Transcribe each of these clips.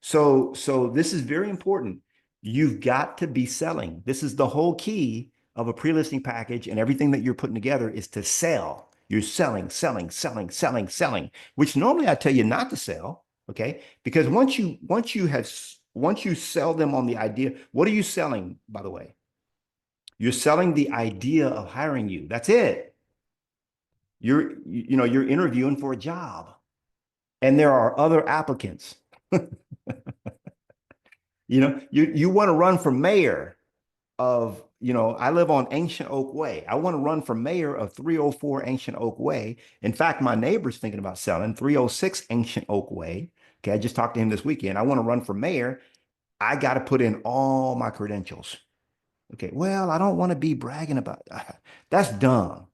So this is very important. You've got to be selling. This is the whole key of a pre-listing package, and everything that you're putting together is to sell. You're selling, selling, selling, selling, selling, which normally I tell you not to sell, okay? Because once you sell them on the idea, what are you selling, by the way? You're selling the idea of hiring you. That's it. You're interviewing for a job, and there are other applicants. You want to run for mayor of, I live on Ancient Oak Way. I want to run for mayor of 304 Ancient Oak Way. In fact, my neighbor's thinking about selling 306 Ancient Oak Way. Okay, I just talked to him this weekend. I want to run for mayor. I got to put in all my credentials. Okay, well, I don't want to be bragging about that's dumb.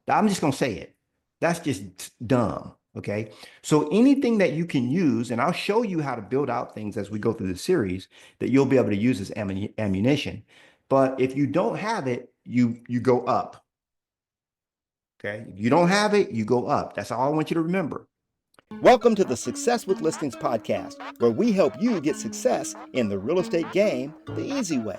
I'm just gonna say it. That's just dumb. Okay. So anything that you can use, and I'll show you how to build out things as we go through the series that you'll be able to use as ammunition. But if you don't have it, you go up. Okay. If you don't have it, you go up. That's all I want you to remember. Welcome to the Success with Listings podcast, where we help you get success in the real estate game the easy way.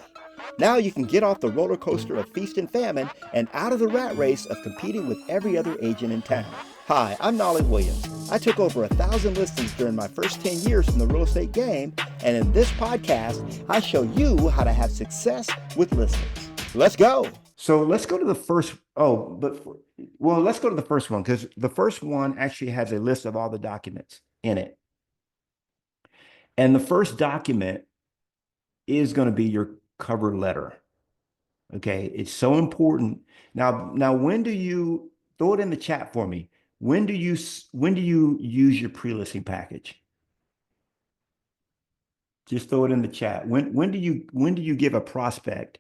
Now you can get off the roller coaster of feast and famine and out of the rat race of competing with every other agent in town. Hi, I'm Knolly Williams. I took over 1,000 listings during my first 10 years in the real estate game, and in this podcast, I show you how to have success with listings. Let's go. So let's go to the first. Let's go to the first one, because the first one actually has a list of all the documents in it. And the first document is going to be your cover letter. Okay, it's so important. Now, when do you throw it in the chat for me? When do you use your pre-listing package? Just throw it in the chat. When do you give a prospect?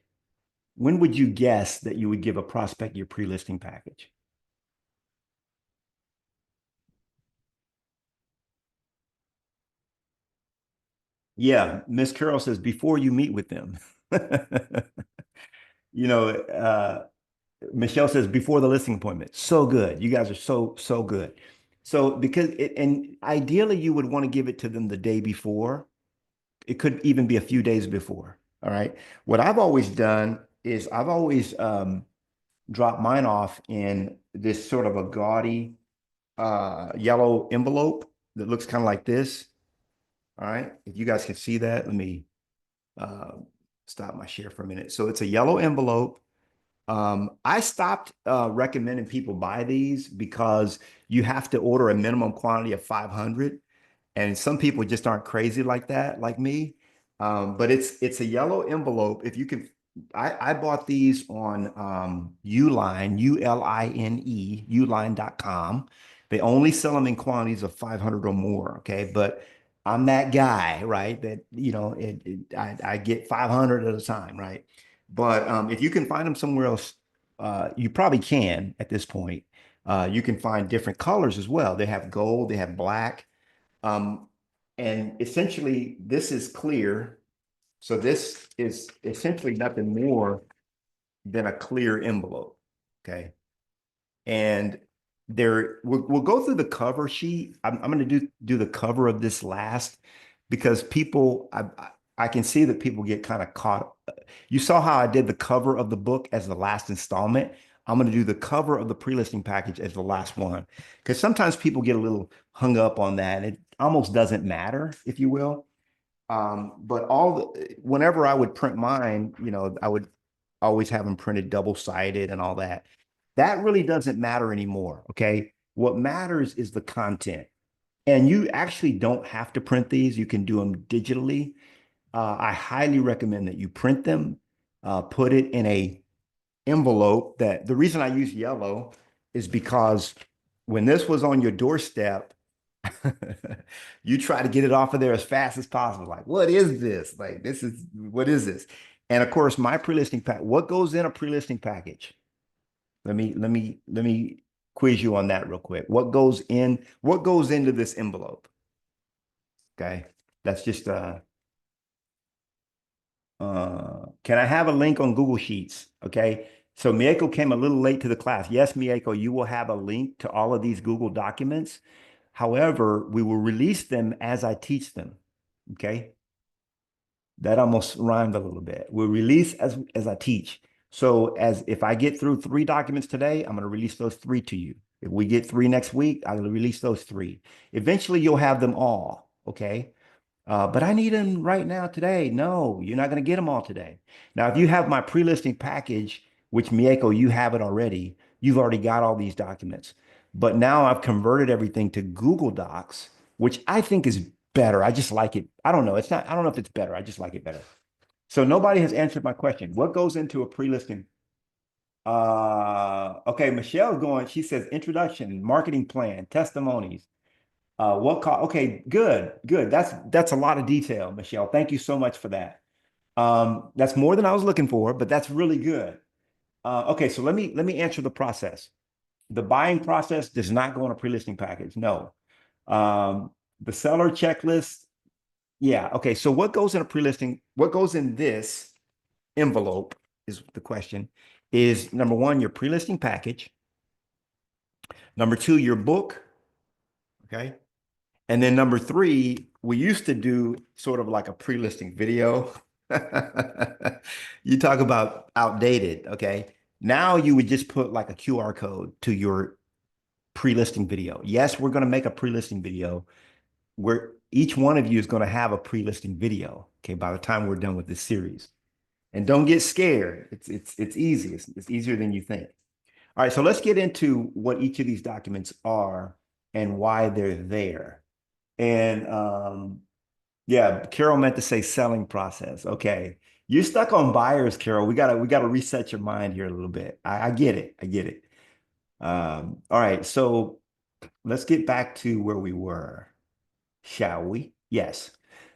When would you guess that you would give a prospect your pre-listing package? Yeah, Miss Carroll says before you meet with them. You know, Michelle says before the listing appointment. So good. You guys are so good. So and ideally you would want to give it to them the day before. It could even be a few days before. All right. What I've always done is I've always dropped mine off in this sort of a gaudy yellow envelope that looks kind of like this. All right. If you guys can see that, let me uh, stop my share for a minute. So it's a yellow envelope. I stopped recommending people buy these because you have to order a minimum quantity of 500. And some people just aren't crazy like that, like me. But it's a yellow envelope. If you can, I bought these on Uline, Uline, uline.com. They only sell them in quantities of 500 or more. Okay. But I'm that guy, right? That, I get 500 at a time, right? But if you can find them somewhere else, you probably can at this point. You can find different colors as well. They have gold, they have black. Um, and essentially, this is clear. So this is essentially nothing more than a clear envelope. Okay. And we'll go through the cover sheet. I'm going to do the cover of this last, because I can see that people get kind of caught. You saw how I did the cover of the book as the last installment. I'm going to do the cover of the pre-listing package as the last one, because sometimes people get a little hung up on that. It almost doesn't matter, if you will. But whenever I would print mine, I would always have them printed double-sided and all that. That really doesn't matter anymore. Okay. What matters is the content. And you actually don't have to print these. You can do them digitally. I highly recommend that you print them, put it in a envelope. That the reason I use yellow is because when this was on your doorstep, you try to get it off of there as fast as possible. Like, what is this? Like, what is this? And of course, my pre-listing pack, what goes in a pre-listing package? Let me quiz you on that real quick. What goes into this envelope? Okay. That's just can I have a link on Google Sheets? Okay. So Mieko came a little late to the class. Yes, Mieko, you will have a link to all of these Google documents. However, we will release them as I teach them. Okay. That almost rhymed a little bit. We'll release as I teach. So as if I get through 3 documents today, I'm going to release those 3 to you. If we get 3 next week, I'm going to release those 3. Eventually, you'll have them all. Okay. But I need them right now today. No, you're not going to get them all today. Now, if you have my pre-listing package, which Mieko, you have it already, you've already got all these documents. But now I've converted everything to Google Docs, which I think is better. I just like it. I don't know. It's not, I don't know if it's better. I just like it better. So nobody has answered my question. What goes into a pre-listing? Okay, Michelle's going, she says introduction, marketing plan, testimonies. What call? Okay, good, good. That's a lot of detail, Michelle. Thank you so much for that. That's more than I was looking for, but that's really good. Okay, so let me answer the process. The buying process does not go on a pre-listing package. No. The seller checklist, yeah. Okay, so what goes in a pre-listing? What goes in this envelope is the question. Is number one, your pre-listing package. Number two, your book. Okay. And then number 3, we used to do sort of like a pre-listing video. You talk about outdated, okay? Now you would just put like a QR code to your pre-listing video. Yes, we're going to make a pre-listing video where each one of you is going to have a pre-listing video, okay, by the time we're done with this series. And don't get scared. It's easy. It's easier than you think. All right, so let's get into what each of these documents are and why they're there. And yeah, Carol meant to say selling process. Okay. You're stuck on buyers, Carol. We gotta reset your mind here a little bit. I get it. I get it. All right, so let's get back to where we were, shall we? Yes.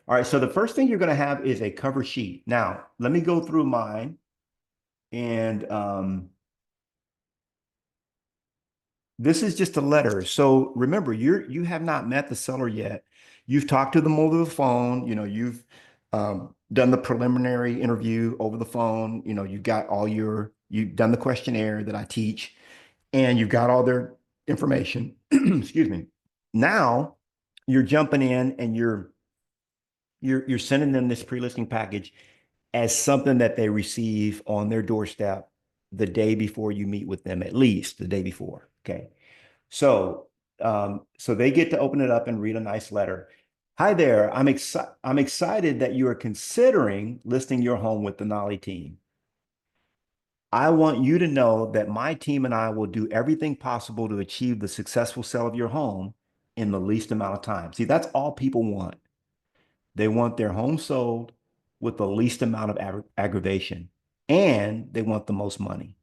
All right, so the first thing you're gonna have is a cover sheet. Now, let me go through mine and this is just a letter. So remember, you have not met the seller yet. You've talked to them over the phone. You've done the preliminary interview over the phone. You've done the questionnaire that I teach, and you've got all their information. Excuse me. Now you're jumping in and you're sending them this pre-listing package as something that they receive on their doorstep the day before you meet with them, at least the day before. Okay. So they get to open it up and read a nice letter. Hi there. I'm excited that you are considering listing your home with the Knolly team. I want you to know that my team and I will do everything possible to achieve the successful sale of your home in the least amount of time. See, that's all people want. They want their home sold with the least amount of aggravation, and they want the most money.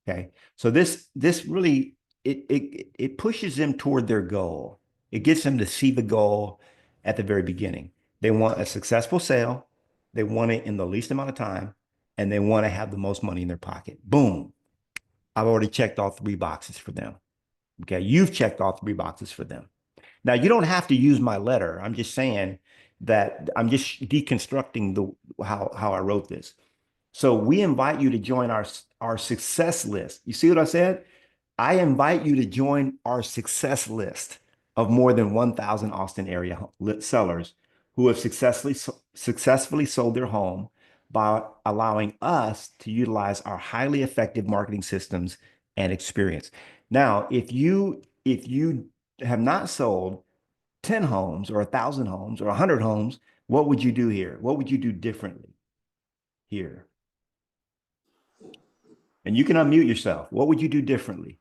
Okay. So this really it pushes them toward their goal. It gets them to see the goal at the very beginning. They want a successful sale, they want it in the least amount of time, and they want to have the most money in their pocket. Boom. I've already checked all 3 boxes for them. Okay. You've checked all 3 boxes for them. Now you don't have to use my letter. I'm just saying that I'm just deconstructing how I wrote this. So we invite you to join our success list. You see what I said? I invite you to join our success list of more than 1,000 Austin area sellers who have successfully sold their home by allowing us to utilize our highly effective marketing systems and experience. Now, if you have not sold 10 homes or 1,000 homes or 100 homes, what would you do here? What would you do differently here? And you can unmute yourself. What would you do differently?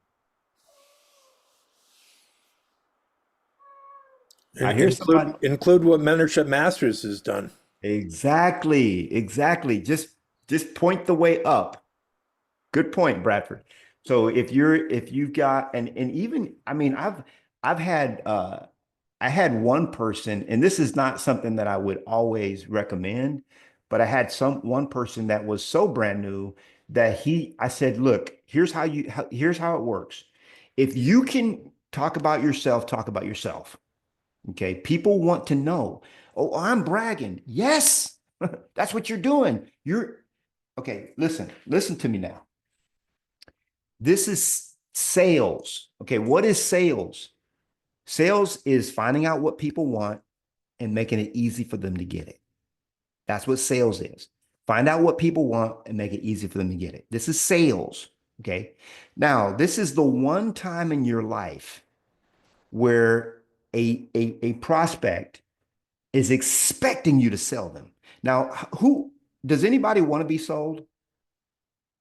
I hear somebody. Include what Mentorship Masters has done. Exactly, exactly. Just point the way up. Good point, Bradford. So if you've got and even I mean I've had I had one person, and this is not something that I would always recommend, but I had one person that was so brand new that I said, look, here's how it works. If you can talk about yourself, talk about yourself. Okay. People want to know, oh, I'm bragging. Yes, that's what you're doing. Okay. Listen to me now. This is sales. Okay. What is sales? Sales is finding out what people want and making it easy for them to get it. That's what sales is. Find out what people want and make it easy for them to get it. This is sales. Okay. Now, this is the one time in your life where a prospect is expecting you to sell them. Now, who does anybody want to be sold?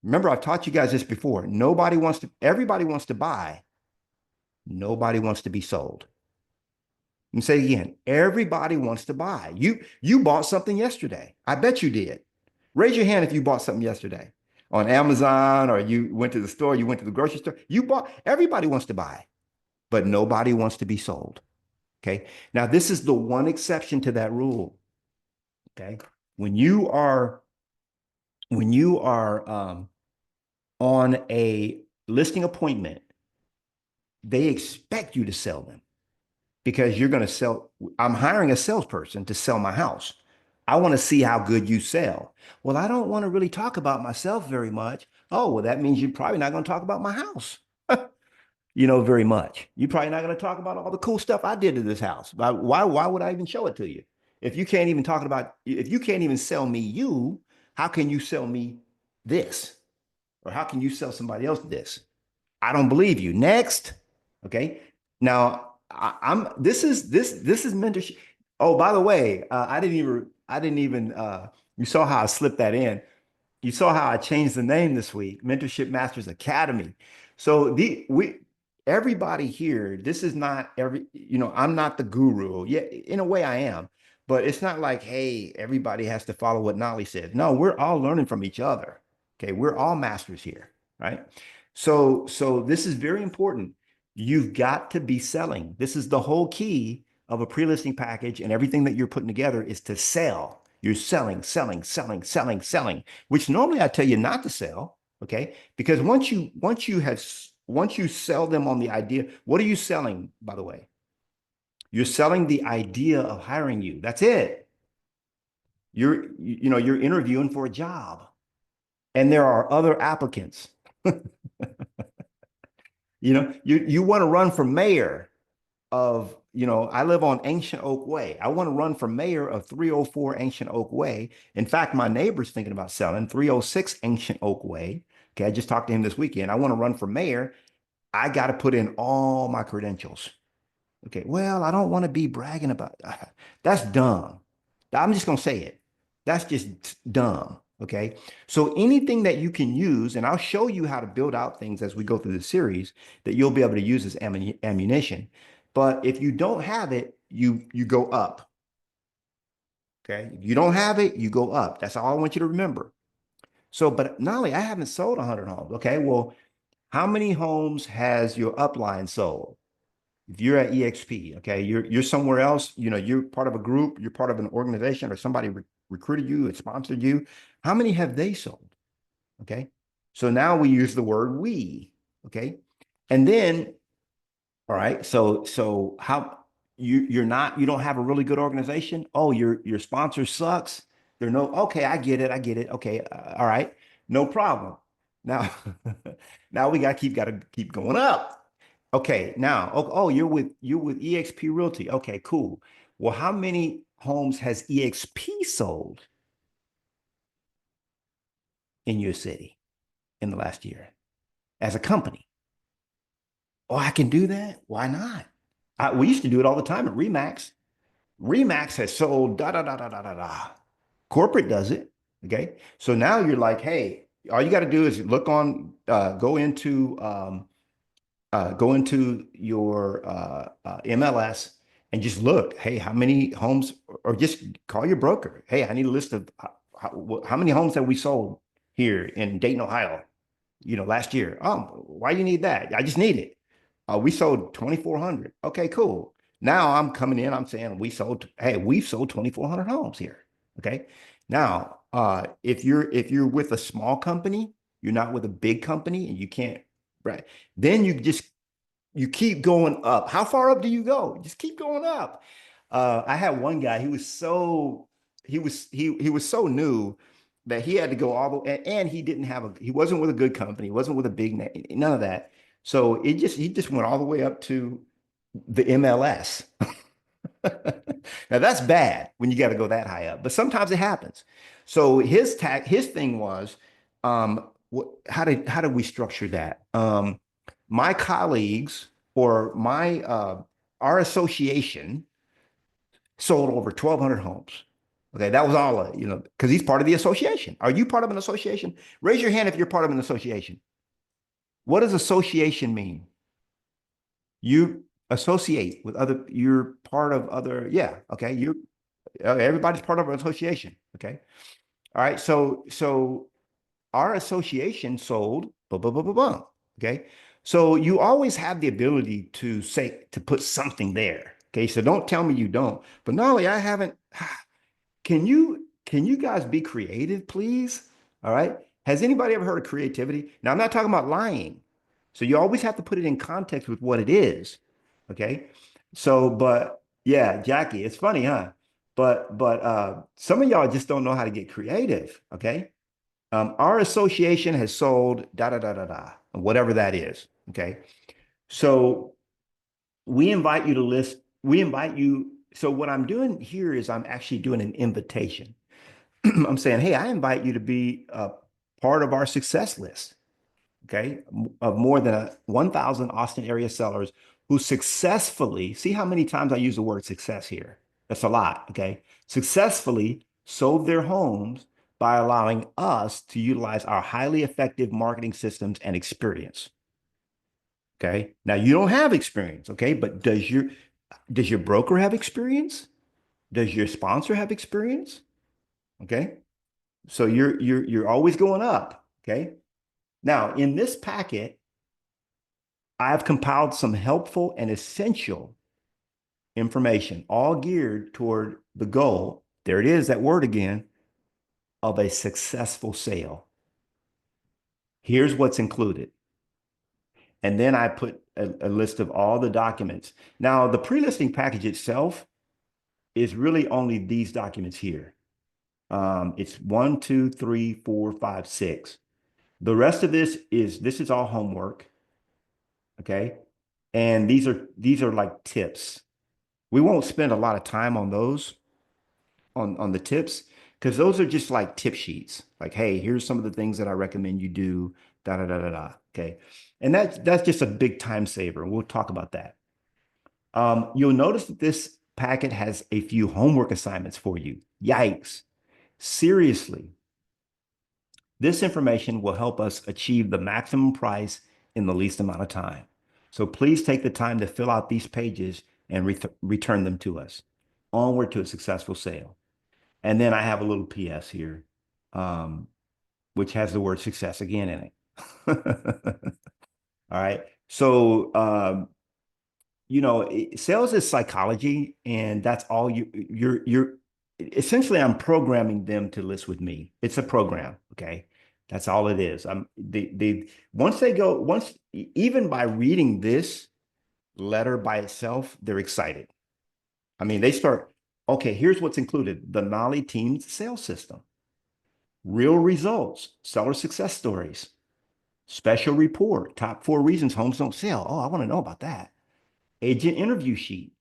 Remember, I've taught you guys this before. Everybody wants to buy. Nobody wants to be sold. And say again, everybody wants to buy. You bought something yesterday. I bet you did. Raise your hand if you bought something yesterday on Amazon, or you went to the store, you went to the grocery store. Everybody wants to buy, but nobody wants to be sold. Okay. Now, this is the one exception to that rule. Okay. When you are on a listing appointment, they expect you to sell them because you're going to sell. I'm hiring a salesperson to sell my house. I want to see how good you sell. Well, I don't want to really talk about myself very much. Oh, well, that means you're probably not going to talk about my house, very much. You're probably not going to talk about all the cool stuff I did to this house. Why would I even show it to you? If you can't even sell me you, how can you sell me this? Or how can you sell somebody else this? I don't believe you. Next. Okay. Now this is mentorship. Oh, by the way, I didn't even you saw how I slipped that in. You saw how I changed the name this week, Mentorship Masters Academy. So everybody here, this is not I'm not the guru. Yeah, in a way I am, but it's not like, hey, everybody has to follow what Knolly said. No, we're all learning from each other. Okay, we're all masters here, right? So this is very important. You've got to be selling. This is the whole key of a pre-listing package, and everything that you're putting together is to sell. You're selling, selling, selling, selling, selling, which normally I tell you not to sell, okay? Because once you sell them on the idea, what are you selling, by the way? You're selling the idea of hiring you. That's it. You're interviewing for a job, and there are other applicants. You want to run for mayor of, I live on Ancient Oak Way. I want to run for mayor of 304 Ancient Oak Way. In fact, my neighbor's thinking about selling 306 Ancient Oak Way. Okay, I just talked to him this weekend. I want to run for mayor. I got to put in all my credentials. Okay, well, I don't want to be bragging about that's dumb. I'm just going to say it. That's just dumb. Okay, so anything that you can use, and I'll show you how to build out things as we go through the series that you'll be able to use as ammunition. But if you don't have it, you go up. Okay, if you don't have it, you go up. That's all I want you to remember. So, but Nolly, I haven't sold 100 homes. Okay, well, how many homes has your upline sold? If you're at EXP, okay, you're somewhere else, you're part of a group, you're part of an organization, or somebody recruited you and sponsored you. How many have they sold? Okay. So now we use the word we, okay. And then, all right, so how you don't have a really good organization? Oh, your sponsor sucks. Okay, I get it. Okay, all right, no problem. Now, now we gotta keep going up. Okay, now, you're with EXP Realty. Okay, cool. Well, how many homes has EXP sold in your city in the last year as a company? Oh, I can do that. Why not? We used to do it all the time at Remax. Remax has sold da da da da da da da. Corporate does it. Okay, so now you're like, hey, all you got to do is go into your MLS and just look, hey, how many homes, or just call your broker. Hey, I need a list of how many homes have we sold here in Dayton, Ohio, last year. Why do you need that? I just need it. We sold 2,400. Okay, cool. Now I'm coming in, I'm saying we've sold 2,400 homes here. Okay. Now, if you're with a small company, you're not with a big company, and you can't, right? Then you keep going up. How far up do you go? Just keep going up. I had one guy, he was so new that he had to go all the way, and he wasn't with a good company, he wasn't with a big name, none of that. So he just went all the way up to the MLS. Now that's bad when you got to go that high up, but sometimes it happens. So his thing was, how did we structure that? My colleagues or my our association sold over 1,200 homes. Okay, that was all, because he's part of the association. Are you part of an association? Raise your hand if you're part of an association. What does association mean? You associate with other, you're part of other, yeah, okay. Everybody's part of an association. Okay. All right. So our association sold, blah, blah, blah, blah, blah. Okay. So you always have the ability to put something there. Okay. So don't tell me you don't. But Nolly, I haven't. Can you guys be creative, please? All right. Has anybody ever heard of creativity? Now, I'm not talking about lying. So you always have to put it in context with what it is. Okay. So, but yeah, Jackie, it's funny, huh? But some of y'all just don't know how to get creative. Okay. Our association has sold da da da da da, whatever that is. Okay. So we invite you. So what I'm doing here is I'm actually doing an invitation. I'm saying, hey, I invite you to be a part of our success list, okay, of more than 1,000 Austin area sellers who successfully, see how many times I use the word success here? That's a lot, okay? Successfully sold their homes by allowing us to utilize our highly effective marketing systems and experience. Okay. Now you don't have experience, okay, but does your broker have experience? Does your sponsor have experience? Okay. So you're always going up. Okay. Now in this packet, I've compiled some helpful and essential information, all geared toward the goal. There it is, that word again, of a successful sale. Here's what's included. And then I put a list of all the documents. Now, the pre-listing package itself is really only these documents here. It's 1, 2, 3, 4, 5, 6. The rest of this is all homework. Okay. And these are like tips. We won't spend a lot of time on those, on the tips, because those are just like tip sheets. Like, hey, here's some of the things that I recommend you do, da da da da da. Okay. And that's just a big time saver. We'll talk about that. You'll notice that this packet has a few homework assignments for you. Yikes. Seriously, this information will help us achieve the maximum price in the least amount of time. So please take the time to fill out these pages and return them to us. Onward to a successful sale. And then I have a little PS here, which has the word success again in it. All right. So, sales is psychology, and that's all you're essentially, I'm programming them to list with me. It's a program. Okay. That's all it is. Once even by reading this letter by itself, they're excited. I mean, they start, okay, here's what's included: the Knolly team's sales system, real results, seller success stories, special report, top 4 reasons homes don't sell. Oh, I want to know about that. Agent interview sheet.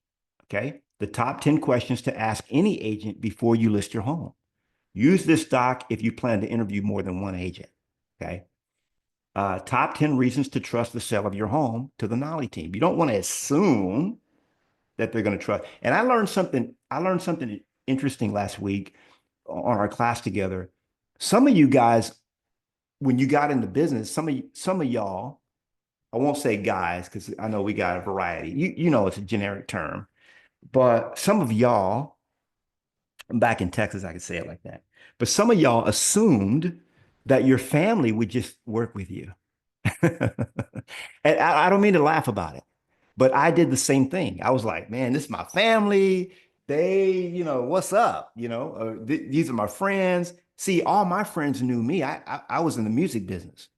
Okay. The top 10 questions to ask any agent before you list your home. Use this doc if you plan to interview more than one agent. Okay. Top 10 reasons to trust the sale of your home to the Knolly team. You don't want to assume that they're going to trust. And I learned something interesting last week on our class together. Some of you guys, when you got into business, some of y'all, I won't say guys, because I know we got a variety. You know it's a generic term, but some of y'all, back in Texas, I could say it like that. But some of y'all assumed that your family would just work with you. And I don't mean to laugh about it, but I did the same thing. I was like, man, this is my family. They, what's up? These are my friends. See, all my friends knew me. I was in the music business,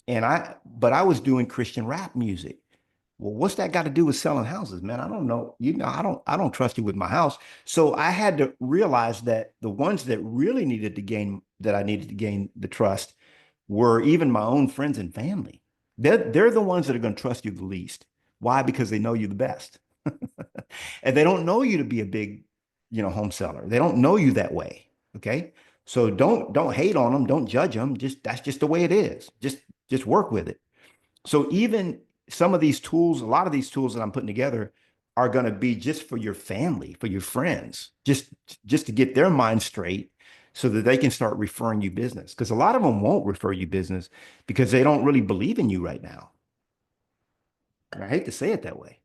but I was doing Christian rap music. Well, what's that got to do with selling houses, man? I don't know. I don't trust you with my house. So I had to realize that the ones that really I needed to gain the trust were even my own friends and family. They're the ones that are going to trust you the least. Why? Because they know you the best. And they don't know you to be a big, home seller. They don't know you that way. Okay. So don't hate on them. Don't judge them. That's just the way it is. Just work with it. So even some of these tools, a lot of these tools that I'm putting together are going to be just for your family, for your friends, just to get their mind straight so that they can start referring you business. Because a lot of them won't refer you business because they don't really believe in you right now. And I hate to say it that way.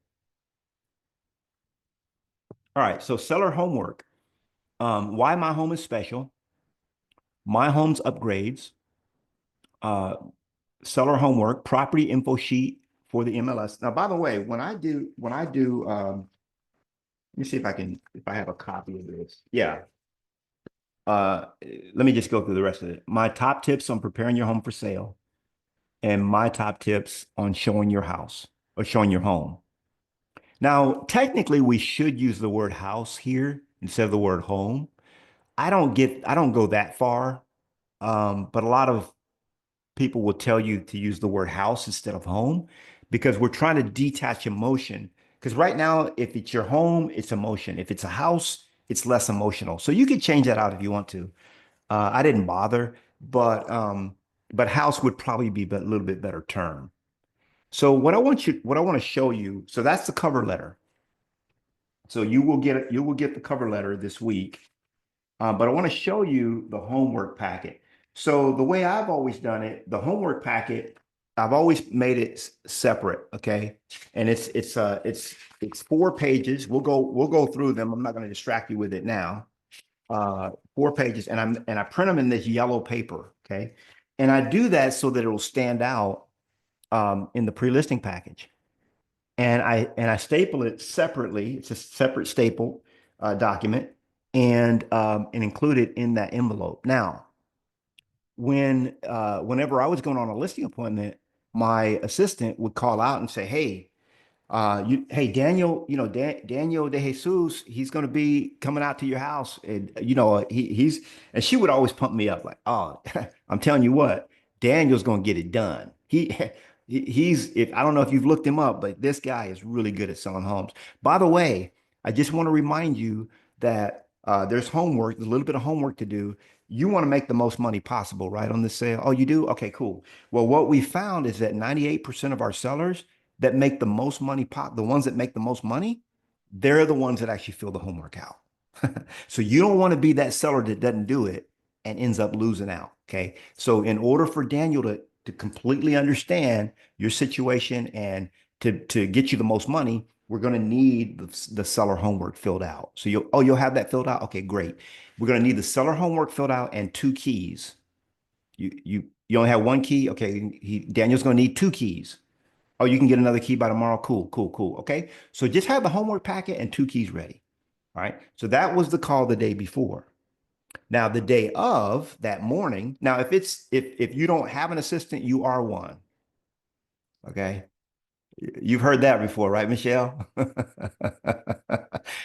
All right, so seller homework. Why my home is special, my home's upgrades, uh, seller homework, property info sheet for the MLS. Now, by the way, let me see if I have a copy of this. Yeah. Uh, Let me just go through the rest of it. My top tips on preparing your home for sale and my top tips on showing your house or showing your home. Now, technically, we should use the word house here instead of the word home. I don't go that far. But a lot of people will tell you to use the word house instead of home because we're trying to detach emotion. Because right now, if it's your home, it's emotion. If it's a house, it's less emotional. So you could change that out if you want to. I didn't bother, but house would probably be a little bit better term. So what I want to show you, so that's the cover letter. So you will get the cover letter this week. But I want to show you the homework packet. So the way I've always done it, the homework packet, I've always made it separate, okay? And it's 4 pages. We'll go through them. I'm not going to distract you with it now. 4 pages, and I print them in this yellow paper, okay? And I do that so that it'll stand out in the pre-listing package. And I staple it separately. It's a separate staple document, and include it in that envelope. Now, whenever I was going on a listing appointment, my assistant would call out and say, "Hey, hey, Daniel, Daniel De Jesus, he's going to be coming out to your house, and and she would always pump me up like, oh, I'm telling you what, Daniel's going to get it done. He's if I don't know if you've looked him up, but this guy is really good at selling homes. By the way, I just want to remind you that there's homework, a little bit of homework to do. You want to make the most money possible, right, on this sale? Oh, you do? Okay, cool. Well, what we found is that 98% of our sellers that make the most money the ones that make the most money, they're the ones that actually fill the homework out. So you don't want to be that seller that doesn't do it and ends up losing out. Okay. So in order for Daniel to completely understand your situation and to get you the most money, we're going to need the seller homework filled out. So you'll have that filled out. Okay, great. We're going to need the seller homework filled out and 2 keys. You only have 1 key. Okay, Daniel's going to need 2 keys. Oh, you can get another key by tomorrow. Cool, cool, cool. Okay. So just have the homework packet and 2 keys ready. All right. So that was the call the day before. Now, the day of that morning, now if you don't have an assistant, you are one. Okay. You've heard that before, right, Michelle?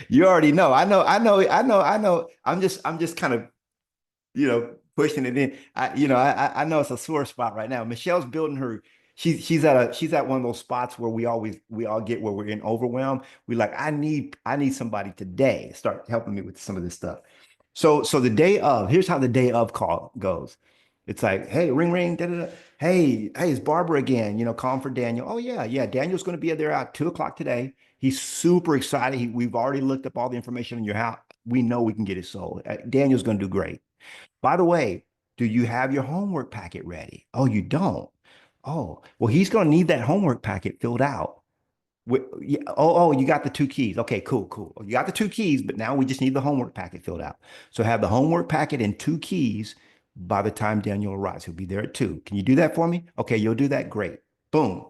You already know. I know. I'm just kind of pushing it in. I know it's a sore spot right now. Michelle's building her. She's at one of those spots where we all get where we're in overwhelm. We like, I need somebody today start helping me with some of this stuff. So the day of, here's how the day of call goes. It's like, hey, ring ring, da, da, da. Hey, it's Barbara again. Calling for Daniel. Oh yeah, yeah. Daniel's going to be there at 2 o'clock today. He's super excited. We've already looked up all the information in your house. We know we can get it sold. Daniel's going to do great. By the way, do you have your homework packet ready? Oh, you don't. Oh, well, he's going to need that homework packet filled out. Yeah, you got the 2 keys. Okay, cool, cool. You got the 2 keys, but now we just need the homework packet filled out. So have the homework packet and 2 keys by the time Daniel arrives. He'll be there at 2. Can you do that for me? Okay, you'll do that. Great. Boom.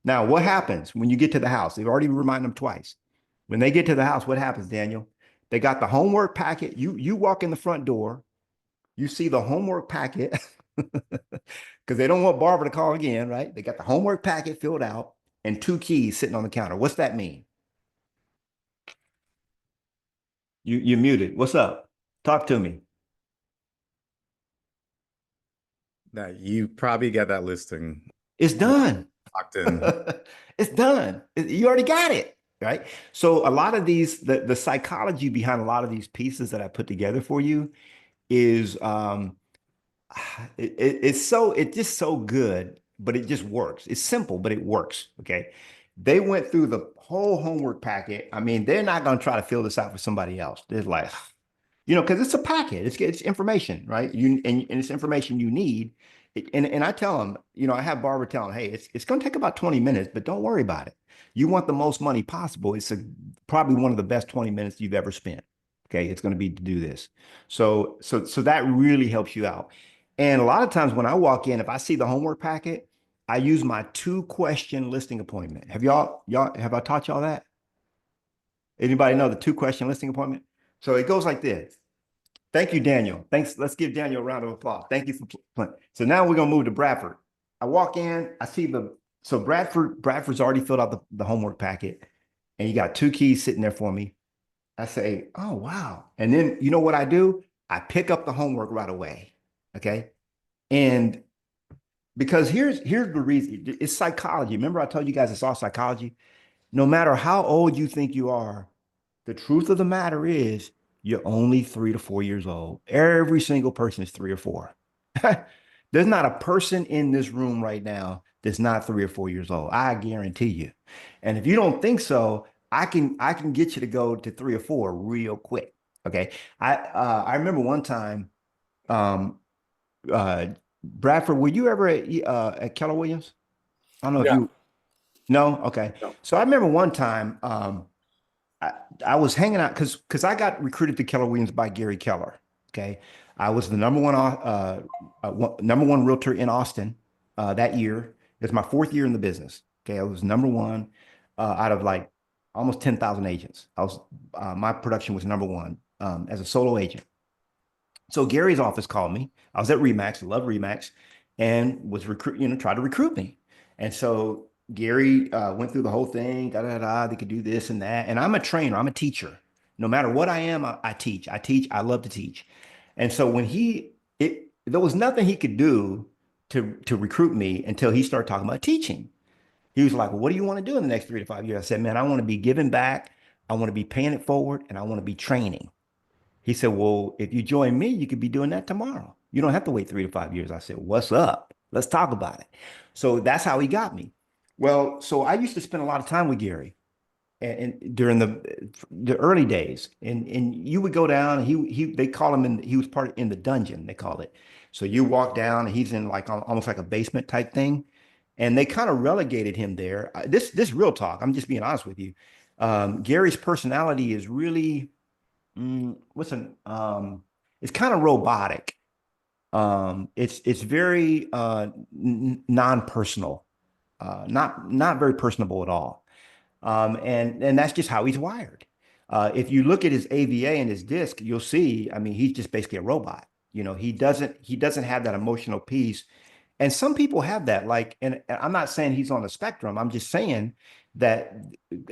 Now, what happens when you get to the house? They've already reminded them twice. When they get to the house, what happens, Daniel? They got the homework packet. You walk in the front door. You see the homework packet because they don't want Barbara to call again, right? They got the homework packet filled out and 2 keys sitting on the counter. What's that mean? You muted. What's up? Talk to me. Now you probably get that listing It's done. locked in. It's done. You already got it. right? So a lot of these, the psychology behind a lot of these pieces that I put together for you is it's just so good, but it just works. It's simple, but it works. Okay. They went through the whole homework packet. I mean, they're not going to try to fill this out for somebody else. They're like, because it's a packet. It's information, right? And it's information you need. And I tell them, I have Barbara tell them, hey, it's going to take about 20 minutes, but don't worry about it. You want the most money possible. Probably one of the best 20 minutes you've ever spent. Okay, it's going to be to do this. So that really helps you out. And a lot of times when I walk in, if I see the homework packet, I use my 2-question listing appointment. Have I taught y'all that? Anybody know the 2-question listing appointment? So it goes like this. Thank you, Daniel. Thanks. Let's give Daniel a round of applause. Thank you for playing. So now we're gonna move to Bradford. I walk in, I see Bradford's already filled out the homework packet, and you got 2 keys sitting there for me. I say, oh wow. And then you know what I do? I pick up the homework right away. Okay. And because here's the reason, it's psychology. Remember, I told you guys it's all psychology. No matter how old you think you are, the truth of the matter is you're only 3 to 4 years old. Every single person is 3 or 4. There's not a person in this room right now that's not 3 or 4 years old. I guarantee you. And if you don't think so, I can get you to go to 3 or 4 real quick. Okay. I remember one time, uh, Bradford, were you ever at Keller Williams? I don't know if No, you, no? Okay. no. So I remember one time, I was hanging out because I got recruited to Keller Williams by Gary Keller. Okay. I was the number one realtor in Austin that year. It was my 4th year in the business. Okay. I was number one out of like almost 10,000 agents. My production was number one as a solo agent. So Gary's office called me. I was at Remax, love Remax, and was tried to recruit me. And so Gary went through the whole thing, they could do this and that. And I'm a trainer, I'm a teacher. No matter what I am, I teach. I love to teach. And so there was nothing he could do to recruit me until he started talking about teaching. He was like, well, what do you want to do in the next 3 to 5 years? I said, man, I want to be giving back. I want to be paying it forward, and I want to be training. He said, well, if you join me, you could be doing that tomorrow. You don't have to wait 3 to 5 years. I said, what's up? Let's talk about it. So that's how he got me. Well, so I used to spend a lot of time with Gary and during the early days. And you would go down and they call him he was in the dungeon, they call it. So you walk down and he's in like almost like a basement type thing. And they kind of relegated him there. This real talk, I'm just being honest with you. Gary's personality is really it's kind of robotic. It's very non-personal, not very personable at all. And that's just how he's wired. If you look at his AVA and his disc, you'll see, I mean, he's just basically a robot. He doesn't have that emotional piece. And some people have that, and I'm not saying he's on the spectrum. I'm just saying that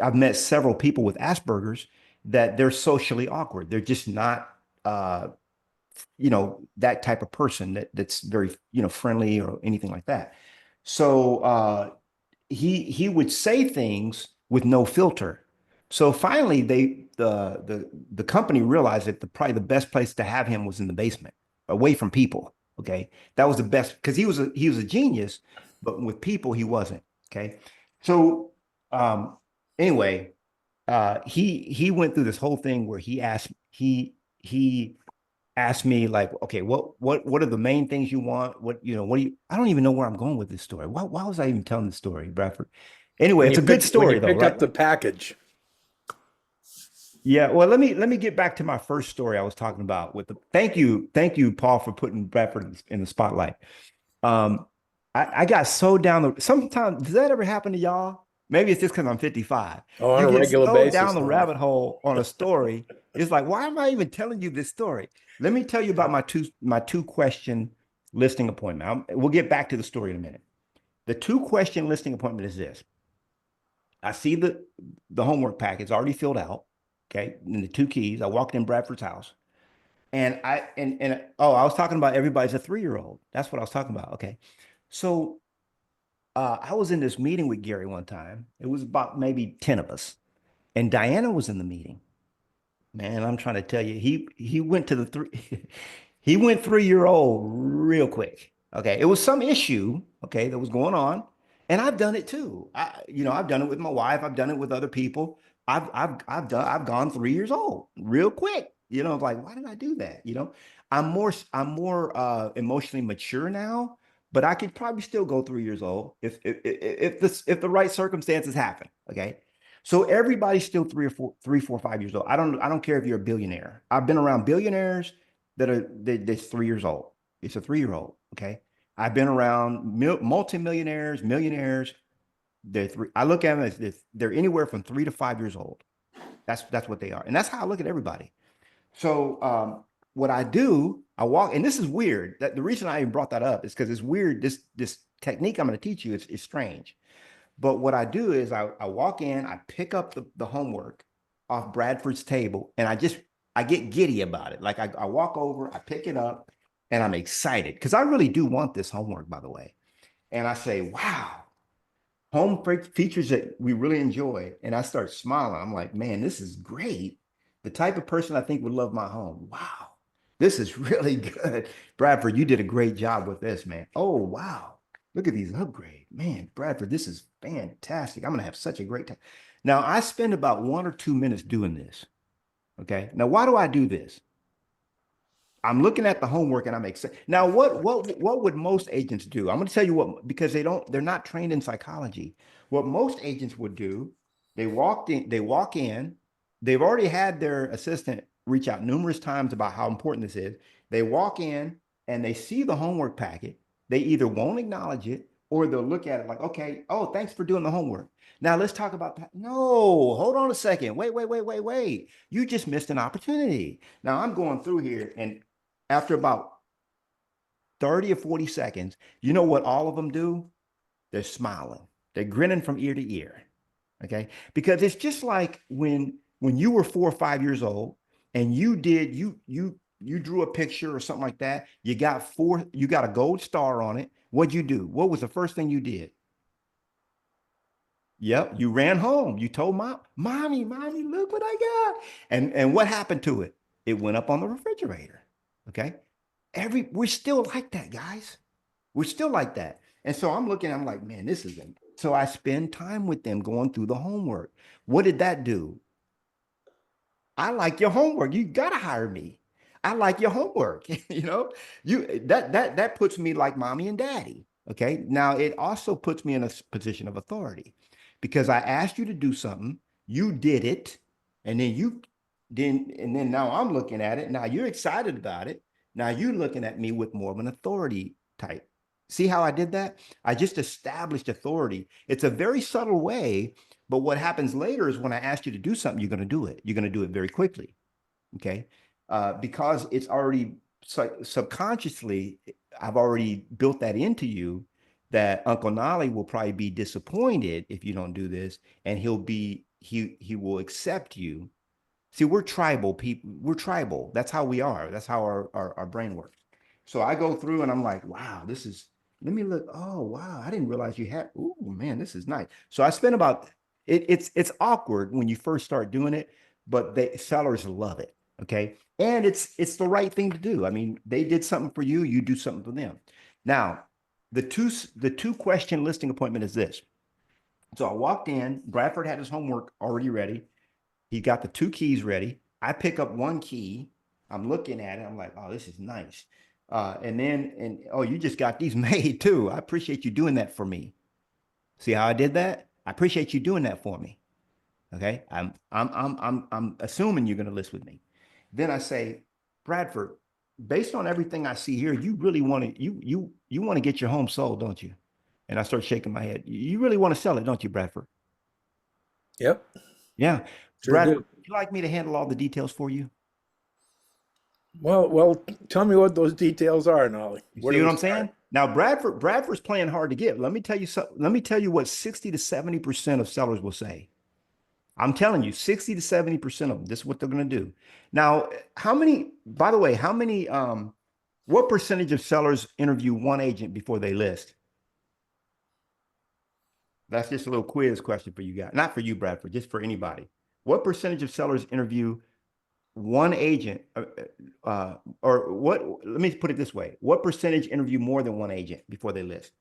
I've met several people with Asperger's that they're socially awkward. They're just not, that type of person that's very, friendly or anything like that. So he would say things with no filter. So finally, the company realized that probably the best place to have him was in the basement, away from people. Okay, that was the best because he was a genius, but with people he wasn't. Okay, so anyway, he went through this whole thing where he asked me like, okay, what are the main things you want? What do you? I don't even know where I'm going with this story. Why was I even telling this story, Bradford? Anyway, it's a good story though, When you pick right? up the package. Yeah, well, let me get back to my first story I was talking about thank you, Paul, for putting Bradford in the spotlight. Um, I got so sometimes, does that ever happen to y'all? Maybe it's just because I'm 55. Oh, on You a get regular so basis down the now. rabbit hole on a story. It's like, why am I even telling you this story? Let me tell you about my 2-question listing appointment. We'll get back to the story in a minute. The 2-question listing appointment is this. I see the homework packet's already filled out. Okay. And the 2 keys. I walked in Bradford's house. And I was talking about everybody's a 3-year-old. That's what I was talking about. Okay. So I was in this meeting with Gary one time. It was about maybe 10 of us. And Diana was in the meeting. Man, I'm trying to tell you, he went to the three, he went 3 year old real quick. Okay, it was some issue, okay, that was going on, and I've done it too. I've done it with my wife. I've done it with other people. I've gone 3 years old real quick. Like, why did I do that? I'm more emotionally mature now, but I could probably still go 3 years old if the right circumstances happen. Okay. So everybody's still 3, 4, 5 years old. I don't care if you're a billionaire. I've been around billionaires that's 3 years old. It's a 3 year old. Okay. I've been around multimillionaires, millionaires. They're three. I look at them as this, they're anywhere from 3 to 5 years old. That's what they are. And that's how I look at everybody. So what I do, I walk, and this is weird. That the reason I even brought that up is because it's weird. This technique I'm going to teach you is strange. But what I do is I walk in, I pick up the homework off Bradford's table, and I get giddy about it. Like I walk over, I pick it up, and I'm excited because I really do want this homework, by the way. And I say, wow, features that we really enjoy. And I start smiling. I'm like, man, this is great. The type of person I think would love my home. Wow, this is really good. Bradford, you did a great job with this, man. Oh, wow. Look at these upgrades. Man, Bradford, this is fantastic. I'm going to have such a great time. Now, I spend about 1 or 2 minutes doing this. Okay. Now, why do I do this? I'm looking at the homework and I'm excited. Now, what would most agents do? I'm going to tell you what, because they're not trained in psychology. What most agents would do, they walk in, they've already had their assistant reach out numerous times about how important this is. They walk in and they see the homework packet. They either won't acknowledge it or they'll look at it like, okay, oh, thanks for doing the homework. Now let's talk about that. No, hold on a second. Wait. You just missed an opportunity. Now I'm going through here, and after about 30 or 40 seconds, you know what all of them do? They're smiling. They're grinning from ear to ear. Okay. Because it's just like when you were 4 or 5 years old and you drew a picture or something like that, you got a gold star on it. What'd you do? What was the first thing you did? Yep, you ran home. You told mommy, look what I got. And what happened to it? It went up on the refrigerator. Okay. We're still like that, guys. We're still like that. And so I'm like, man, this is it. So I spend time with them going through the homework. What did that do? I like your homework. You gotta hire me. I like your homework. That puts me like mommy and daddy. Okay. Now it also puts me in a position of authority because I asked you to do something, you did it, and then now I'm looking at it. Now you're excited about it. Now you're looking at me with more of an authority type. See how I did that? I just established authority. It's a very subtle way, but what happens later is when I ask you to do something, you're going to do it. You're going to do it very quickly. Okay. Because it's already subconsciously, I've already built that into you that Uncle Nolly will probably be disappointed if you don't do this, and he will accept you. See, we're tribal people. We're tribal. That's how we are. That's how our brain works. So I go through and I'm like, wow, let me look. Oh, wow. I didn't realize you had, oh man, this is nice. So I spent about, it's awkward when you first start doing it, but the sellers love it. Okay. And it's the right thing to do. I mean, they did something for you, you do something for them. Now, the two question listing appointment is this. So I walked in, Bradford had his homework already ready. He got the 2 keys ready. I pick up 1 key. I'm looking at it. I'm like, oh, this is nice. Oh, you just got these made too. I appreciate you doing that for me. See how I did that? I appreciate you doing that for me. Okay. I'm assuming you're going to list with me. Then I say, Bradford, based on everything I see here, you really want to, you want to get your home sold, don't you? And I start shaking my head. You really want to sell it, don't you, Bradford? Yep, Yeah. sure Bradford, do. would you like me to handle all the details for you? Well, tell me what those details are, Nolly. You Where see do what we I'm start? saying? Now, Bradford's playing hard to get. Let me tell you something. Let me tell you what 60 to 70% of sellers will say. I'm telling you, 60 to 70% of them, this is what they're going to do. Now, by the way, what percentage of sellers interview one agent before they list? That's just a little quiz question for you guys. Not for you, Bradford, just for anybody. What percentage of sellers interview one agent, or what? Let me put it this way: what percentage interview more than one agent before they list?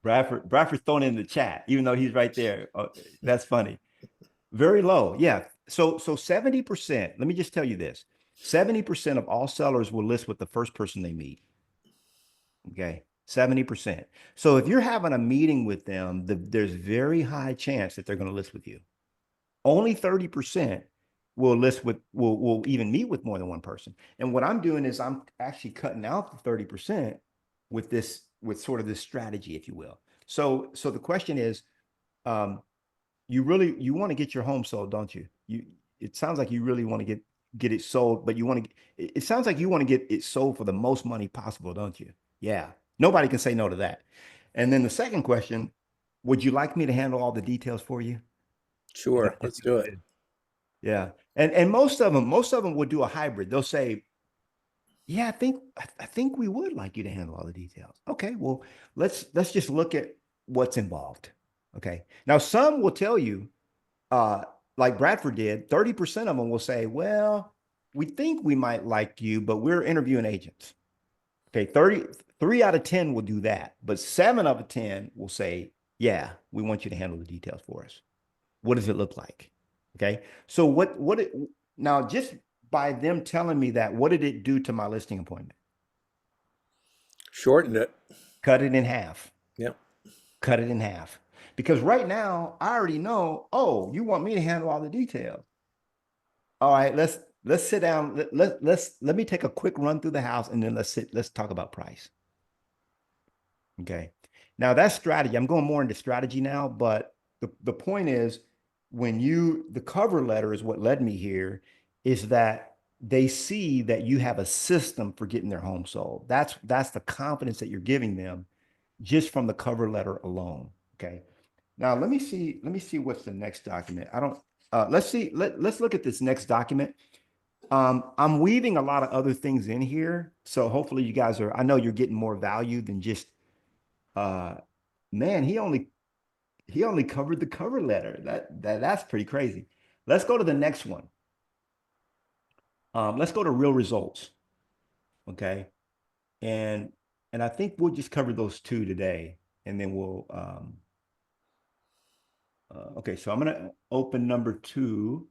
Bradford's thrown in the chat, even though he's right there. That's funny. Very low. Yeah. So 70%, let me just tell you this. 70% of all sellers will list with the first person they meet. Okay. 70%. So if you're having a meeting with them, there's very high chance that they're going to list with you. Only 30% will list with will even meet with more than one person. And what I'm doing is I'm actually cutting out the 30% with sort of this strategy, if you will. So the question is, you want to get your home sold, don't you? It sounds like you really want to get it sold, but it sounds like you want to get it sold for the most money possible, don't you? Yeah. Nobody can say no to that. And then the second question, would you like me to handle all the details for you? Sure, let's do it. Yeah. And most of them would do a hybrid. They'll say, yeah, I think we would like you to handle all the details. Okay, well, let's just look at what's involved. Okay. Now some will tell you, like Bradford did, 30% of them will say, well, we think we might like you, but we're interviewing agents. Okay, 3 out of 10 will do that, but 7 out of 10 will say, yeah, we want you to handle the details for us. What does it look like? Okay. So now just by them telling me that, what did it do to my listing appointment? Shorten it. Cut it in half. Yep. Cut it in half. Because right now I already know, oh, you want me to handle all the details. All right, let's sit down. Let me take a quick run through the house and then let's talk about price. Okay. Now that's strategy. I'm going more into strategy now, but the point is the cover letter is what led me here, is that they see that you have a system for getting their home sold. That's the confidence that you're giving them just from the cover letter alone. Okay. Now let me see what's the next document. I don't let's look at this next document. I'm weaving a lot of other things in here. So hopefully you guys I know you're getting more value than just uh man, he only covered the cover letter. That's pretty crazy. Let's go to the next one. Let's go to real results. Okay. And I think we'll just cover those two today, and then we'll okay, so I'm gonna open number 2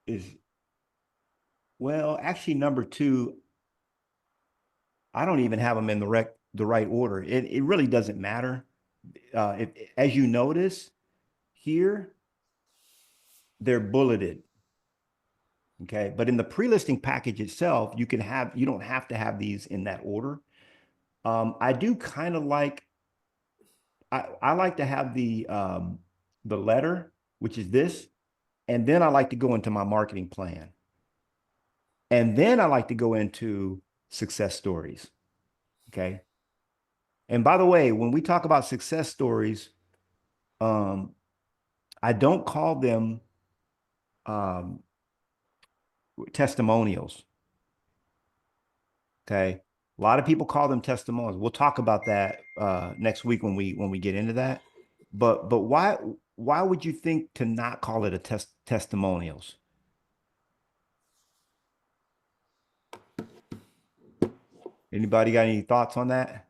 is well, actually number 2, I don't even have them in the right order. It really doesn't matter. As you notice here, they're bulleted. Okay. But in the pre-listing package itself, you don't have to have these in that order. I do kind of like, I like to have the letter, which is this, and then I like to go into my marketing plan. And then I like to go into success stories. Okay. And by the way, when we talk about success stories, I don't call them um, testimonials. Okay. A lot of people call them testimonials. We'll talk about that next week when we get into that. But why would you think to not call it a testimonials? Anybody got any thoughts on that?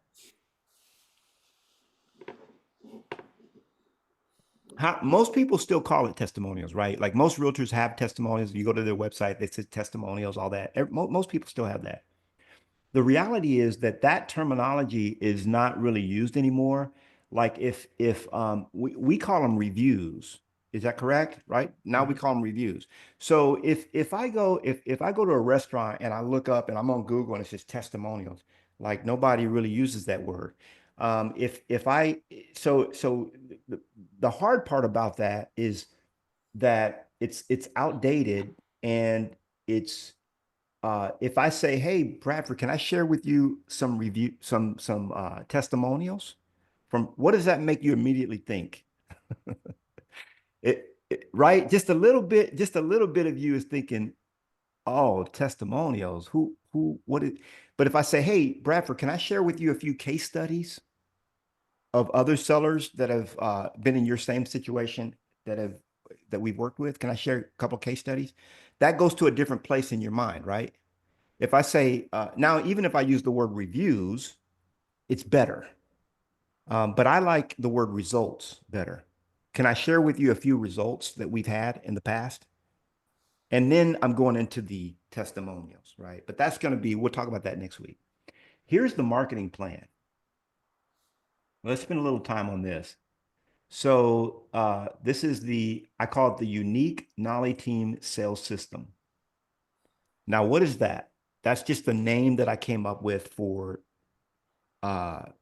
Most people still call it testimonials, right? Like most realtors have testimonials. You go to their website, they say testimonials, all that. Most people still have that. The reality is that terminology is not really used anymore. Like if we call them reviews, is that correct? Right? Now we call them reviews. So if I go to a restaurant and I look up and I'm on Google and it says testimonials, like nobody really uses that word. If I so the hard part about that is that it's outdated, and it's if I say, hey, Bradford, can I share with you some testimonials from, what does that make you immediately think? Right? Just a little bit of you is thinking, oh, testimonials, what is, but if I say, hey, Bradford, can I share with you a few case studies? of other sellers that have been in your same situation that we've worked with? Can I share a couple case studies? That goes to a different place in your mind, right? If I say now, even if I use the word reviews, it's better. But I like the word results better. Can I share with you a few results that we've had in the past? And then I'm going into the testimonials, right? But that's going to be, we'll talk about that next week. Here's the marketing plan. Let's spend a little time on this. So this is I call it the unique Knolly team sales system. Now, what is that? That's just the name that I came up with for a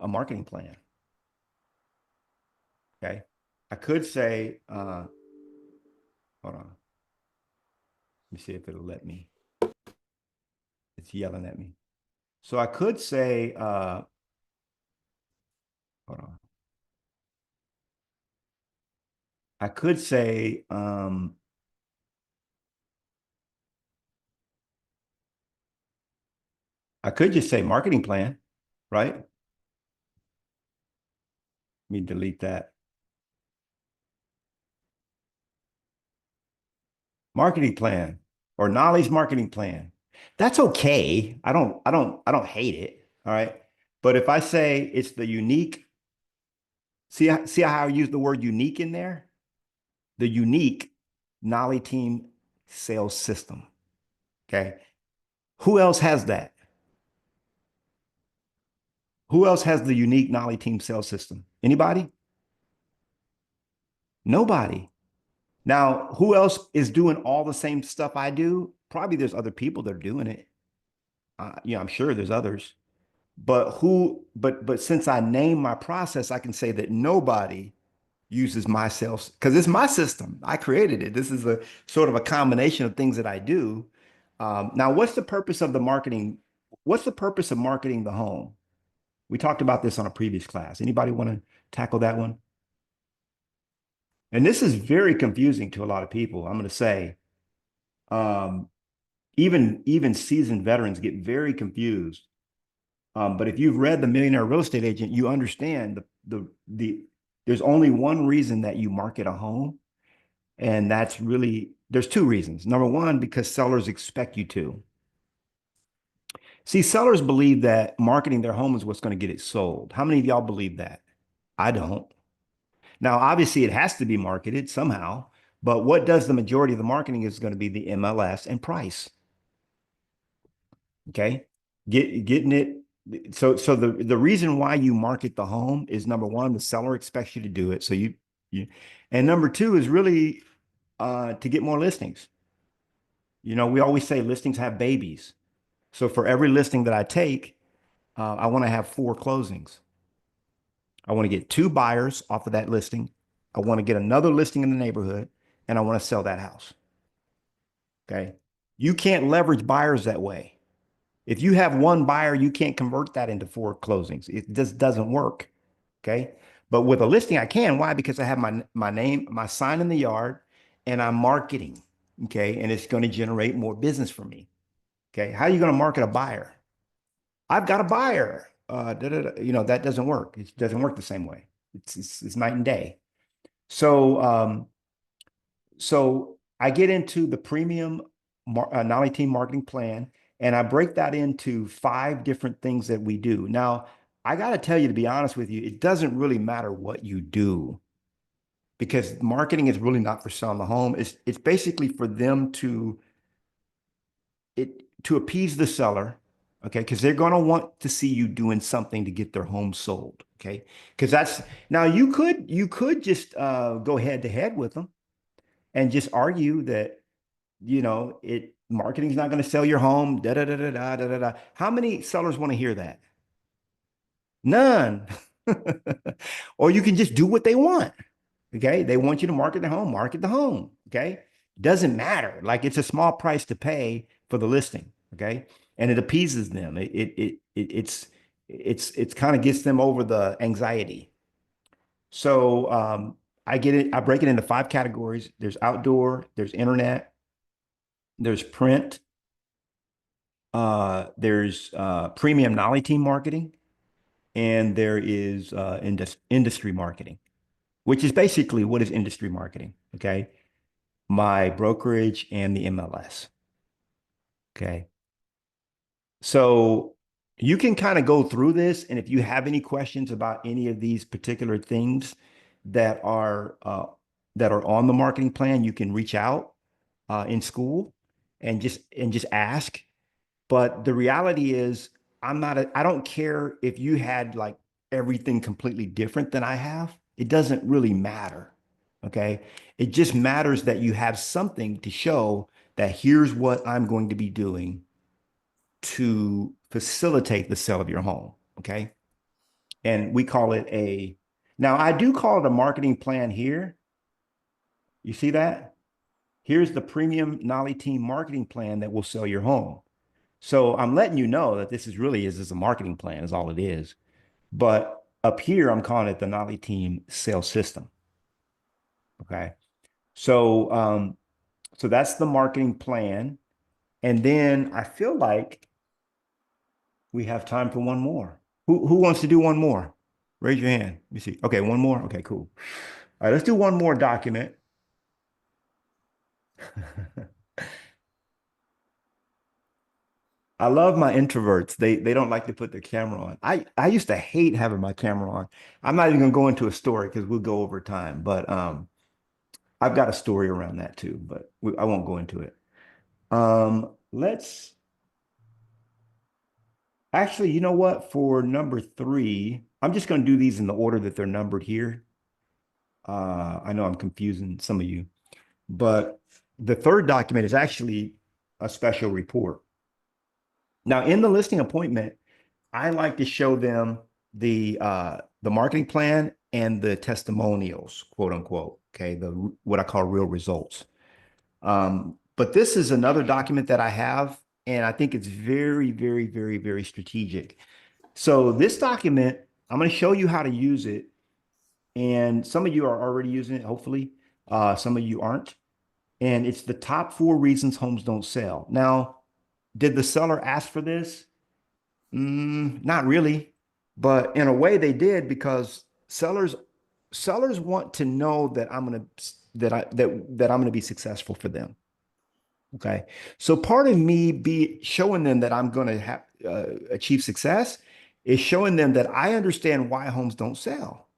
marketing plan. Okay. I could say, hold on. Let me see if it'll let me. It's yelling at me. So I could say, hold on. I could say, I could just say marketing plan, right? Let me delete that. Marketing plan or Knolly's marketing plan. That's okay. I don't hate it. All right. But if I say it's the unique, see how I use the word unique in there? The unique Knolly team sales system. Okay. Who else has that? Who else has the unique Knolly team sales system? Anybody? Nobody. Now, who else is doing all the same stuff I do? Probably there's other people that are doing it. I'm sure there's others. But since I name my process, I can say that nobody uses my sales because it's my system. I created it. This is a sort of a combination of things that I do. Now, what's the purpose of the marketing? What's the purpose of marketing the home? We talked about this on a previous class. Anybody want to tackle that one? And this is very confusing to a lot of people. I'm going to say, um, even seasoned veterans get very confused. But if you've read The Millionaire Real Estate Agent, you understand there's only one reason that you market a home, and that's really there's two reasons. Number one, because sellers expect you to. See, sellers believe that marketing their home is what's going to get it sold. How many of y'all believe that? I don't. Now, obviously, it has to be marketed somehow, but what does the majority of the marketing is going to be the MLS and price. Okay. Getting it. So the reason why you market the home is number one, the seller expects you to do it. So and number two is really to get more listings. We always say listings have babies. So for every listing that I take, I want to have 4 closings. I want to get 2 buyers off of that listing. I want to get another listing in the neighborhood, and I want to sell that house. Okay. You can't leverage buyers that way. If you have 1 buyer, you can't convert that into 4 closings. It just doesn't work. Okay. But with a listing, I can. Why? Because I have my name, my sign in the yard, and I'm marketing. Okay. And it's going to generate more business for me. Okay. How are you going to market a buyer? I've got a buyer. That doesn't work. It doesn't work the same way. It's night and day. So I get into the premium Knolly team marketing plan, and I break that into 5 different things that we do. Now, I got to tell you, to be honest with you, it doesn't really matter what you do because marketing is really not for selling the home. It's basically for them to appease the seller, okay? Because they're going to want to see you doing something to get their home sold, okay? Because that's now you could just go head to head with them and just argue that marketing's not going to sell your home. Da da da da da da da. How many sellers want to hear that? None. Or you can just do what they want. Okay. They want you to market the home, market the home. Okay. Doesn't matter. Like it's a small price to pay for the listing. Okay. And it appeases them. It's kind of gets them over the anxiety. So I get it. I break it into 5 categories. There's outdoor, there's internet, there's print, there's premium Knolly team marketing, and there is industry marketing, which is basically what is industry marketing? Okay. My brokerage and the MLS. Okay. So you can kind of go through this, and if you have any questions about any of these particular things that are on the marketing plan, you can reach out in school and just ask. But the reality is, I don't care if you had like everything completely different than I have. It doesn't really matter. Okay. It just matters that you have something to show that here's what I'm going to be doing to facilitate the sale of your home. Okay. And we call it now I do call it a marketing plan here. You see that? Here's the premium Knolly team marketing plan that will sell your home. So I'm letting you know that this is a marketing plan is all it is. But up here, I'm calling it the Knolly team sales system. Okay. So that's the marketing plan. And then I feel like we have time for one more. Who wants to do one more? Raise your hand. Let me see. Okay, one more. Okay, cool. All right, let's do one more document. I love my introverts. They don't like to put their camera on. I used to hate having my camera on. I'm not even gonna go into a story because we'll go over time, but I've got a story around that too, but I won't go into it. Let's actually, you know what? For number 3, I'm just gonna do these in the order that they're numbered here. I know I'm confusing some of you, but the third document is actually a special report. Now, in the listing appointment, I like to show them the marketing plan and the testimonials, quote unquote. Okay, what I call real results. But this is another document that I have, and I think it's very, very, very, very strategic. So this document, I'm going to show you how to use it, and some of you are already using it, hopefully. Some of you aren't. And it's the top 4 reasons homes don't sell. Now, did the seller ask for this? Not really, but in a way they did because sellers want to know that I'm gonna be successful for them. Okay, so part of me be showing them that I'm gonna have achieve success is showing them that I understand why homes don't sell.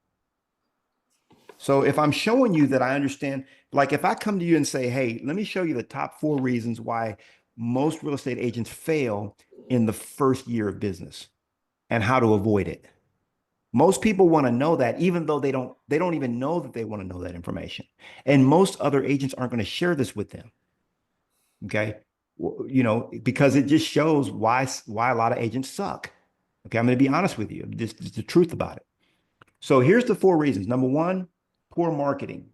So if I'm showing you that I understand, like if I come to you and say, hey, let me show you the top 4 reasons why most real estate agents fail in the first year of business and how to avoid it. Most people want to know that, even though they don't even know that they want to know that information. And most other agents aren't going to share this with them. Okay. You know, because it just shows why a lot of agents suck. Okay. I'm going to be honest with you. This is the truth about it. So here's the 4 reasons. Number 1, poor marketing.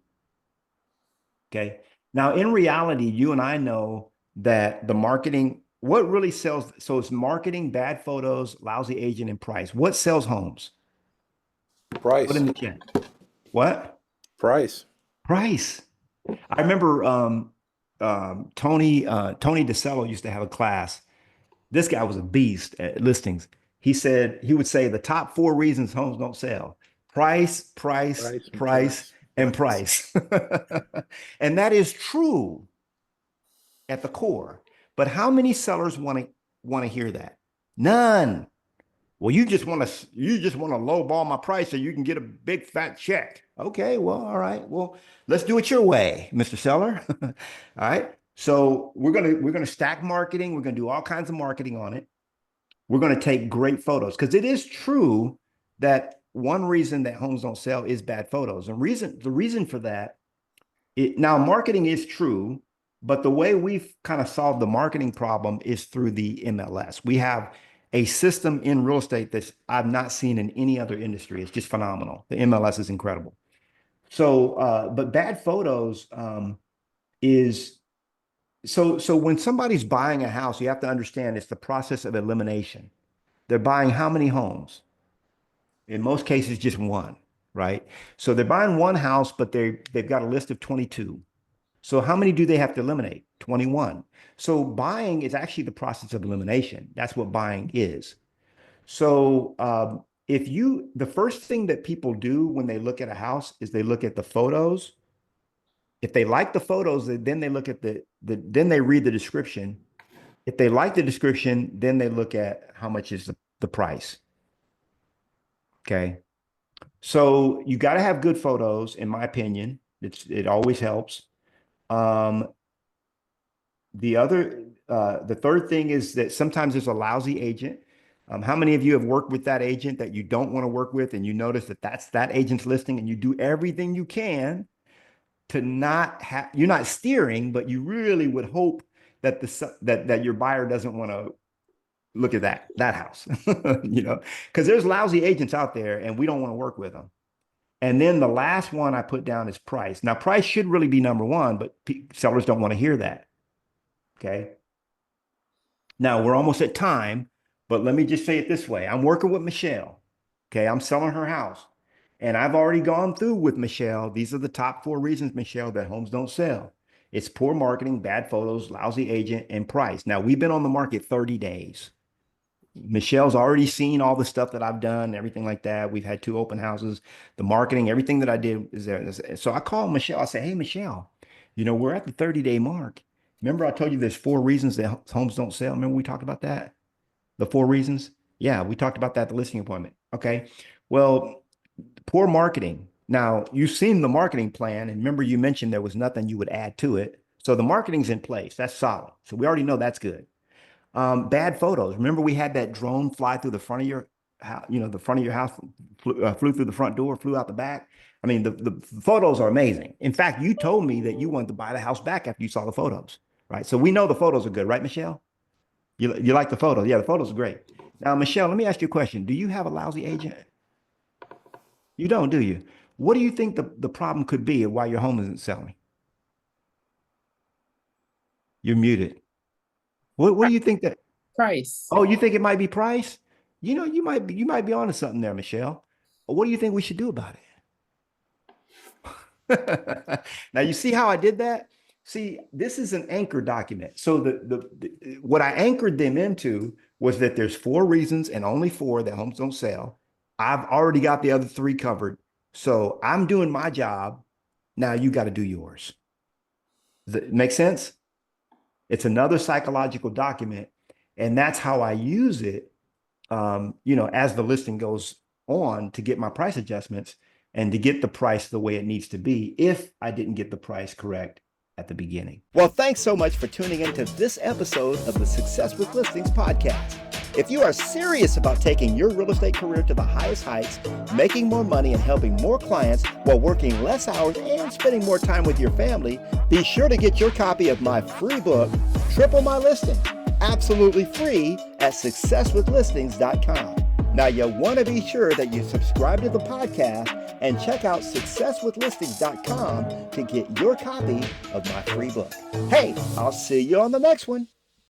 Okay. Now, in reality, you and I know that the marketing, what really sells? So it's marketing, bad photos, lousy agent, and price. What sells homes? Price. Put in the chat. What? Price. Price. I remember Tony DeCello used to have a class. This guy was a beast at listings. He would say the top 4 reasons homes don't sell: price, price, Price and price, and price. And that is true at the core. But how many sellers want to hear that? None. Well, you just want to lowball my price so you can get a big fat check. Okay, well, all right. Well, let's do it your way, Mr. Seller. All right. So we're gonna stack marketing. We're gonna do all kinds of marketing on it. We're gonna take great photos because it is true that one reason that homes don't sell is bad photos. And the reason for that, now marketing is true, but the way we've kind of solved the marketing problem is through the MLS. We have a system in real estate that I've not seen in any other industry. It's just phenomenal. The MLS is incredible. So, but bad photos is so when somebody's buying a house, you have to understand it's the process of elimination. They're buying how many homes? In most cases, just one, right? So they're buying one house, but they've got a list of 22. So how many do they have to eliminate? 21. So buying is actually the process of elimination. That's what buying is. So the first thing that people do when they look at a house is they look at the photos. If they like the photos, then they look at then they read the description. If they like the description, then they look at how much is the price. Okay. So you got to have good photos, in my opinion. It always helps. The third thing is that sometimes there's a lousy agent. How many of you have worked with that agent that you don't want to work with, and you notice that that's that agent's listing, and you do everything you can to not have, you're not steering, but you really would hope that that your buyer doesn't want to look at that house, because there's lousy agents out there and we don't want to work with them. And then the last one I put down is price. Now, price should really be number one, but sellers don't want to hear that. Okay. Now we're almost at time, but let me just say it this way. I'm working with Michelle. Okay. I'm selling her house. And I've already gone through with Michelle. These are the top 4 reasons, Michelle, that homes don't sell. It's poor marketing, bad photos, lousy agent, and price. Now, we've been on the market 30 days. Michelle's already seen all the stuff that I've done, everything like that. We've had 2 open houses. The marketing, everything that I did is there. So I call Michelle. I say, hey, Michelle, we're at the 30-day mark. Remember I told you there's 4 reasons that homes don't sell? Remember we talked about that? The 4 reasons? Yeah, we talked about that at the listing appointment. Okay. Well, poor marketing. Now, you've seen the marketing plan, and remember you mentioned there was nothing you would add to it. So the marketing's in place. That's solid. So we already know that's good. Bad photos. Remember we had that drone fly through the front of your house, the front of your house flew through the front door, flew out the back. I mean, the photos are amazing. In fact, you told me that you wanted to buy the house back after you saw the photos, right? So we know the photos are good, right, Michelle? You like the photos? Yeah, the photos are great. Now, Michelle, let me ask you a question. Do you have a lousy agent? You don't, do you? What do you think the problem could be of why your home isn't selling? You're muted. What do you think that? Price. Oh, you think it might be price? You might be onto something there, Michelle. What do you think we should do about it? Now you see how I did that? See, this is an anchor document. So what I anchored them into was that there's 4 reasons and only 4 that homes don't sell. I've already got the other 3 covered. So I'm doing my job. Now you got to do yours. Does it make sense? It's another psychological document. And that's how I use it, as the listing goes on to get my price adjustments and to get the price the way it needs to be if I didn't get the price correct at the beginning. Well, thanks so much for tuning into this episode of the Success with Listings podcast. If you are serious about taking your real estate career to the highest heights, making more money and helping more clients while working less hours and spending more time with your family, be sure to get your copy of my free book, Triple My Listing, absolutely free at successwithlistings.com. Now, you want to be sure that you subscribe to the podcast and check out successwithlistings.com to get your copy of my free book. Hey, I'll see you on the next one.